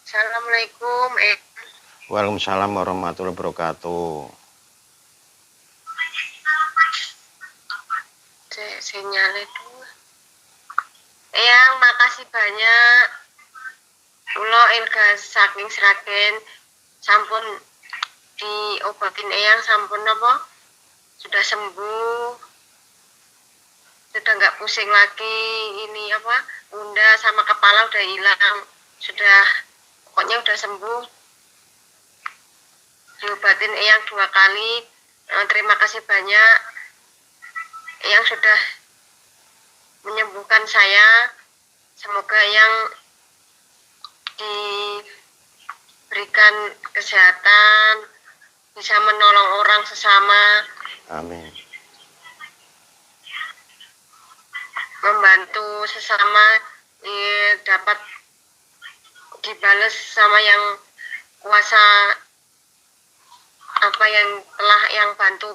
Assalamualaikum. Waalaikumsalam warahmatullahi wabarakatuh. Sinyalnya dulu. Eyang, makasih banyak. Kula Ilga saking Sragen sampun diobatin Eyang sampun apa? Sudah sembuh. Sudah nggak pusing lagi ini apa? Bunda sama kepala udah hilang. Sudah pokoknya udah sembuh. Diobatin Eyang 2 kali. Terima kasih banyak. Eyang sudah menyembuhkan saya. Semoga yang diberikan kesehatan, bisa menolong orang sesama, Amin. membantu sesama, dapat dibalas sama yang kuasa apa yang telah yang bantu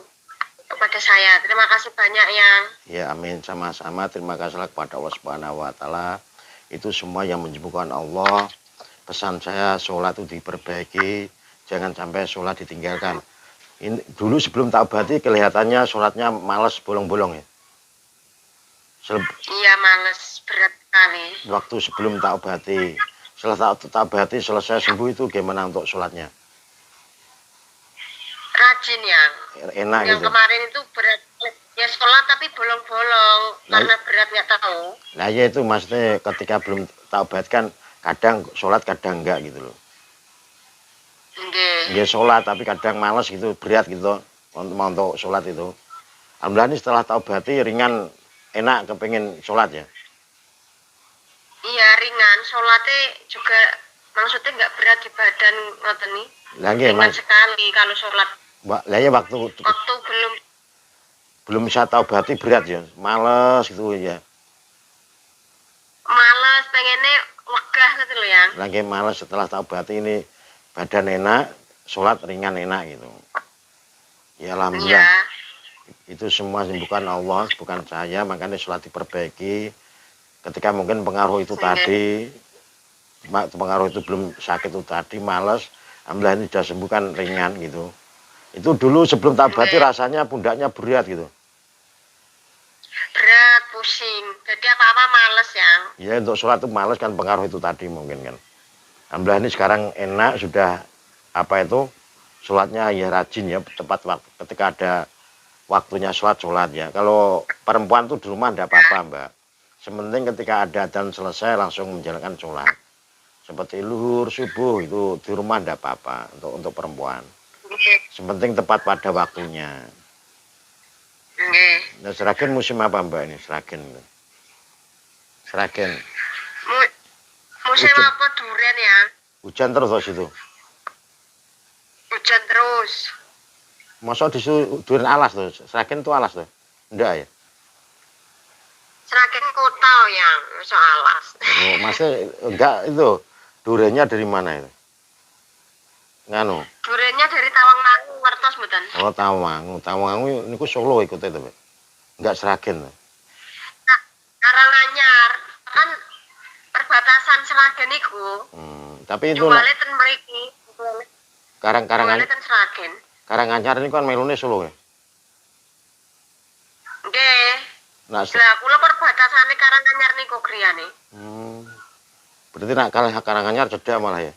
kepada saya. Terima kasih banyak yang. Ya, amin, sama-sama. Terima kasih kepada Allah Subhanahu wa taala. Itu semua yang menyembuhkan Allah. Pesan saya, sholat itu diperbaiki, jangan sampai sholat ditinggalkan. Ini dulu sebelum taubati kelihatannya sholatnya malas bolong-bolong ya. Iya, males, berat sekali. Waktu sebelum taubati, setelah taubati selesai sembuh itu gimana untuk sholatnya? Rajin yang. Enak Yang gitu. kemarin itu berat. Ya sholat tapi bolong-bolong karena berat nggak tahu. Nah ya itu maksudnya ketika belum taubat kan kadang sholat kadang enggak gitu loh. Ya sholat tapi kadang males gitu, berat gitu untuk sholat itu. Alhamdulillah ini setelah taubati ringan, enak, kepengen sholat ya. Iya ringan, sholatnya juga maksudnya nggak berat di badan ngoten nih. Ringan sekali kalau sholat. Lah ya waktu belum bisa taubati berat ya, males gitu ya. Males, pengennya wegah gitu loh ya. Lagi males setelah taubati ini badan enak, sholat ringan enak gitu. Ya alhamdulillah. Iya. Itu semua bukan Allah, bukan saya, makanya sholat diperbaiki. Ketika mungkin pengaruh itu tadi, pengaruh itu belum sakit itu tadi, males, alhamdulillah ini sudah sembuh kan ringan gitu. Itu dulu sebelum taubati rasanya pundaknya berat gitu. Berat, pusing, jadi apa-apa males ya. Ya untuk sholat itu males kan pengaruh itu tadi mungkin kan. Alhamdulillah ini sekarang enak, sudah apa itu, sholatnya ya rajin ya, tepat waktu. Ketika ada waktunya sholat ya. Kalau perempuan tuh di rumah tidak apa-apa mbak. Sementing ketika ada adzan selesai langsung menjalankan sholat. Seperti luhur, subuh itu di rumah tidak apa-apa untuk perempuan. Sementing tepat pada waktunya. Nah, Sragen musim apa mbak ini? Sragen. Musim apa durian ya? Hujan terus di situ. Hujan terus. Masa di situ durian alas tuh? Sragen tuh alas tuh? Enggak ya? Sragen kota yang masa alas. Oh, masih enggak itu. Duriannya dari mana itu? Nganu. Duriannya dari Tawangmangu, Wertos mboten. Oh, Tawangmangu niku Solo ikut itu, Mbak. Enggak Sragen. Nah, Karanganyar kan perbatasan Sragen niku. Tapi itu Juale ten mriki. Karanganyar. Ten Sragen. Karanganyar niku kan melune Solo ya. Nggih. Nah, lah kula perbatasane Karanganyar niku griyane. Berarti nak kalah Karanganyar cedhak malah ya.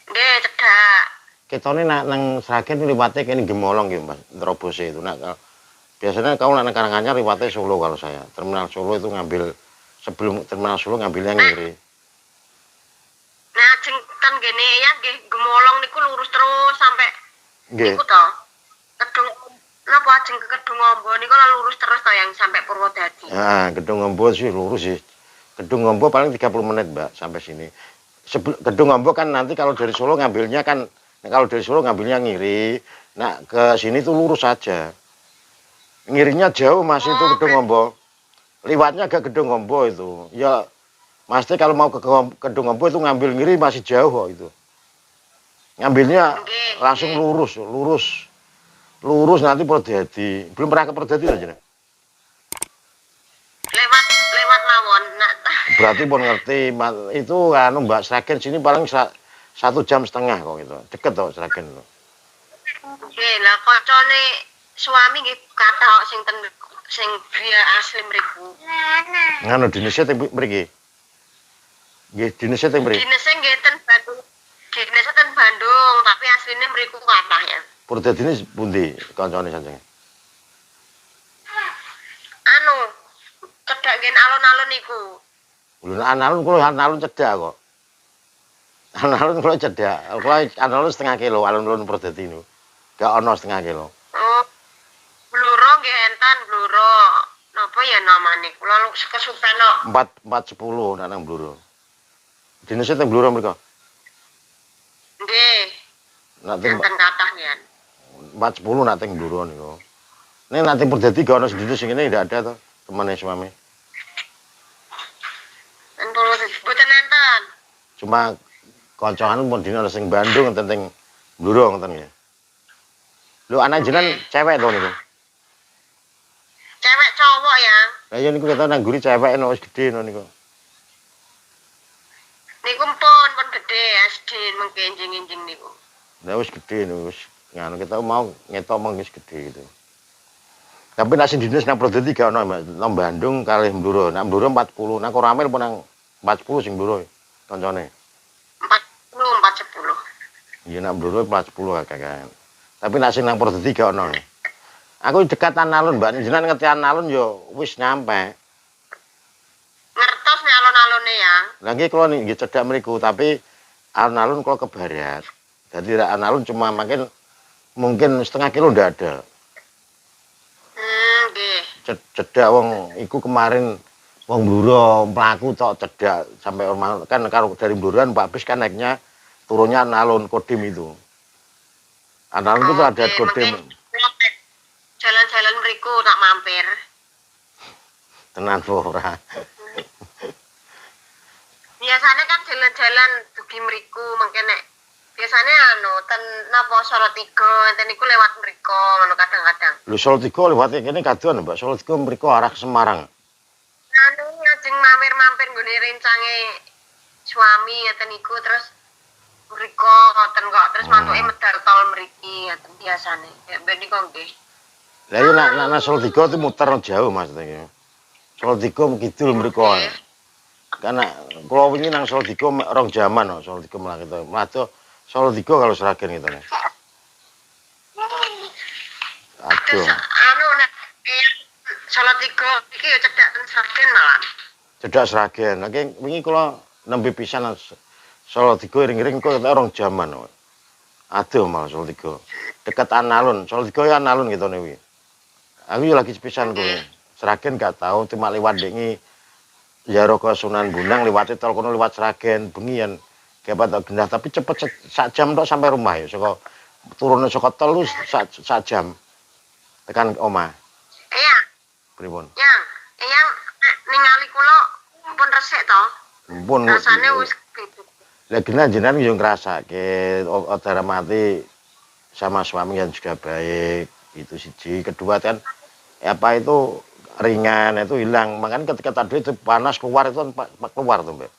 Nggih, cedhak. Ketone nak nang Sragen liwate kene Gemolong gitu, Mas. Terobose itu nak biasanya kalau nak Karanganyar liwate Solo kalau saya. Terminal Solo itu ngambil sebelum terminal Solo ngambilnya ngiri. Nah, jeng ten gene ya nggih Gemolong niku lurus terus sampai niku to. Kedung napa ajeng ke Kedung Ombo niku lurus terus to yang sampai Purwodadi. Nah, Kedung Ombo sih lurus sih. Kedung Ombo paling 30 menit, Mbak, sampai sini. Kedung Ombo kan nanti kalau dari Solo ngambilnya kan, kalau dari Solo ngambilnya ngiri, nah ke sini tuh lurus saja. Ngirinya jauh Mas itu Kedung Ombo. Liwatnya ke Kedung Ombo itu. Ya, Mas kalau mau ke Kedung Ombo itu ngambil ngiri masih jauh kok itu. Ngambilnya langsung lurus nanti Purwodadi. Belum pernah ke Purwodadi aja. Lewat mawon nak berarti pun ngerti itu anu Mbak Sragen sini paling 1,5 jam kok gitu. Deket toh Sragen lho. Nggih, lah kancane suami nggih kathah sing dia asli mriku. Nganu dinese teng mriki. Nggih, dinese teng mriki. Dinese nggih ten Bandung. Dinese ten Bandung, tapi asline mriku kathah ya. Purwodadi pundi kancane sanjenge? Anu, cedhak ngen alun-alun niku. Lho alun kula alun cedhak kok. Alun kula cedhak. Kula alun 0,5 kilo alun-alun Purwodadi niku. Gak ono 0,5 kilo. Oh. Bluro nggih enten bluro. Napa ya namane? Kula kesupen kok. 410 nang Bluro. Dinese teng Bluro mriko. Nggih. Nak teng Enten kathah nggih. 410 nak teng Bluro niku. Nek nak teng Purwodadi gak ono sendiri sing ngene ndak ada to, temane suami. Mboten enten. Cuma kancaane pun dina sing Bandung enten teng Bluro ngoten nggih. Lho anak jenengan cewek to niku? Cewek cowok ya. Lah ya niku kata nang guri cewek no wis gedhe no niku. Niku pun gede SD mengke enjing-enjing niku. Lah wis gedhe niku wis nganu kita mau ngetok mung wis gedhe gitu. Tapi nek sing dinas nang Purwodadi gak ono Mbak. Nang Bandung kalih Bluro. Nang Bluro 40, nang Koramil pun nang 40 sing Bluro kancane. 40. Iya nang Bluro 40 kakak. Tapi nek sing nang Purwodadi gak ono. Aku dekat alun Mbak, jenengan ngerti alun yo wis nyampe. Ngertos nih alun-alune ya. Lah nggih kula nggih cedhak mriku, tapi alun-alun kula ke barat. Jadi alun-alun cuma mungkin 0,5 kilo ndak ada. Nggih. Cedhak wong iku kemarin wong Bluro mlaku tok cedhak sampai kan karo dari Bluroan Pak Bis kan naiknya turunnya alun Kodim itu. Alun itu ada Kodim. Jalan-jalan mriku tak mampir. Tenan ora. Biasanya kan jalan-jalan dugi mriku mengke nek biasanya anu ten napa Salatiga enten niku lewat mriku ngono kadang-kadang. Lho Salatiga lewat kene kadoan Mbak. Salatiga mriku arah ke Semarang. Anu ajeng mampir-mampir nggone rencange suami ngeten niku terus mriku ngoten kok terus mantuke medal tol mriki ngeten biasane. Ya ben niku nggih. Lah iya nak Salatiga itu muter jauh Mas iki. Salatiga kidul mriku. Karena kula wingi nang Salatiga rong jaman kok Salatiga mlaku to. Mlaku Salatiga kalau Sragen gitu nih. Aduh. Anu nek Salatiga iki ya cedhak ten Sragen malah. Cedhak Sragen. Nek wingi kula nembe pisan Salatiga iring-iring kok rong jaman kok. Aduh malah Salatiga. Dekat alun, Salatiga ya alun gitu nih. Aku yo lagi pisan kuwi. Sragen gak tahu cuma lewat dengi Jaro ke Sunan Bonang lewati tol kono lewat Sragen bengian. Kayak gendah tapi cepet sak jam tok sampai rumah ya. Saka turune saka tol lu sak jam. Tekan omah. Iya. Pripun? Yang ningali kula pun resik to. Pun rasane wis gitu. Lah genah jenengan yo ngrasake udara mati sama suami yang juga baik. Itu siji, kedua kan apa itu ringan itu hilang. Makanya ketika tadi itu panas keluar itu keluar tuh Mbak.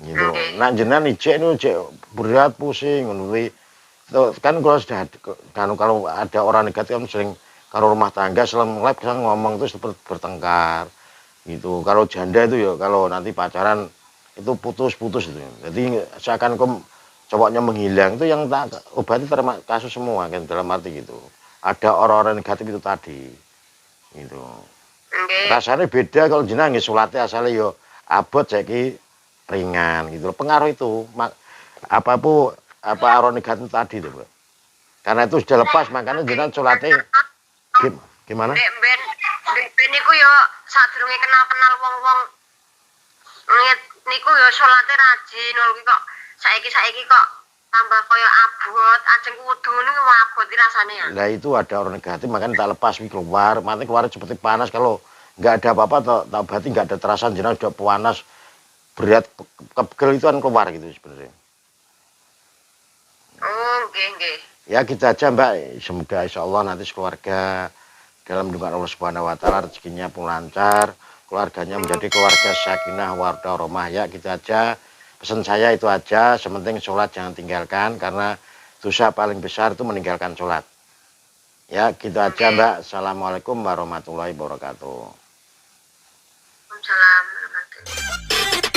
Gitu. Nah jenengan ijek itu ijek berat pusing ngono kan kalau sudah kalau ada orang negatif kan sering kalau rumah tangga selang lab kita ngomong itu seperti bertengkar gitu. Kalau janda itu ya kalau nanti pacaran itu putus-putus itu. Jadi seakan cowoknya menghilang itu yang tak obati termasuk kasus semua kan dalam arti gitu. Ada orang-orang negatif itu tadi. Gitu. Rasanya beda kalau jenengan nggih salate asale yo abot saiki ringan gitu. Pengaruh itu apa orang negatif tadi itu, Mbak. Karena itu sudah lepas makanya jenengan salate gimana? Ben niku yo sadurunge kenal-kenal wong-wong niku yo salate rajin lho kok saiki kok tambah kaya abot ajeng kudu niku abot rasane ya. Lah itu ada orang negatif makanya tak lepas keluar, mati keluar seperti panas kalau nggak ada apa-apa tak berarti nggak ada terasa jenengan sudah panas berat kepegel itu kan keluar gitu sebenarnya. Oh, nggih. Ya kita aja Mbak, semoga insya Allah nanti sekeluarga dalam lindungan Allah Subhanahu Wa Taala rezekinya pun lancar, keluarganya menjadi keluarga sakinah wardah rahmah. Ya gitu aja, pesan saya itu aja. Sementing sholat jangan tinggalkan, karena dosa paling besar itu meninggalkan sholat. Ya gitu aja Mbak. Assalamualaikum warahmatullahi wabarakatuh. Waalaikumsalam warahmatullahi wabarakatuh.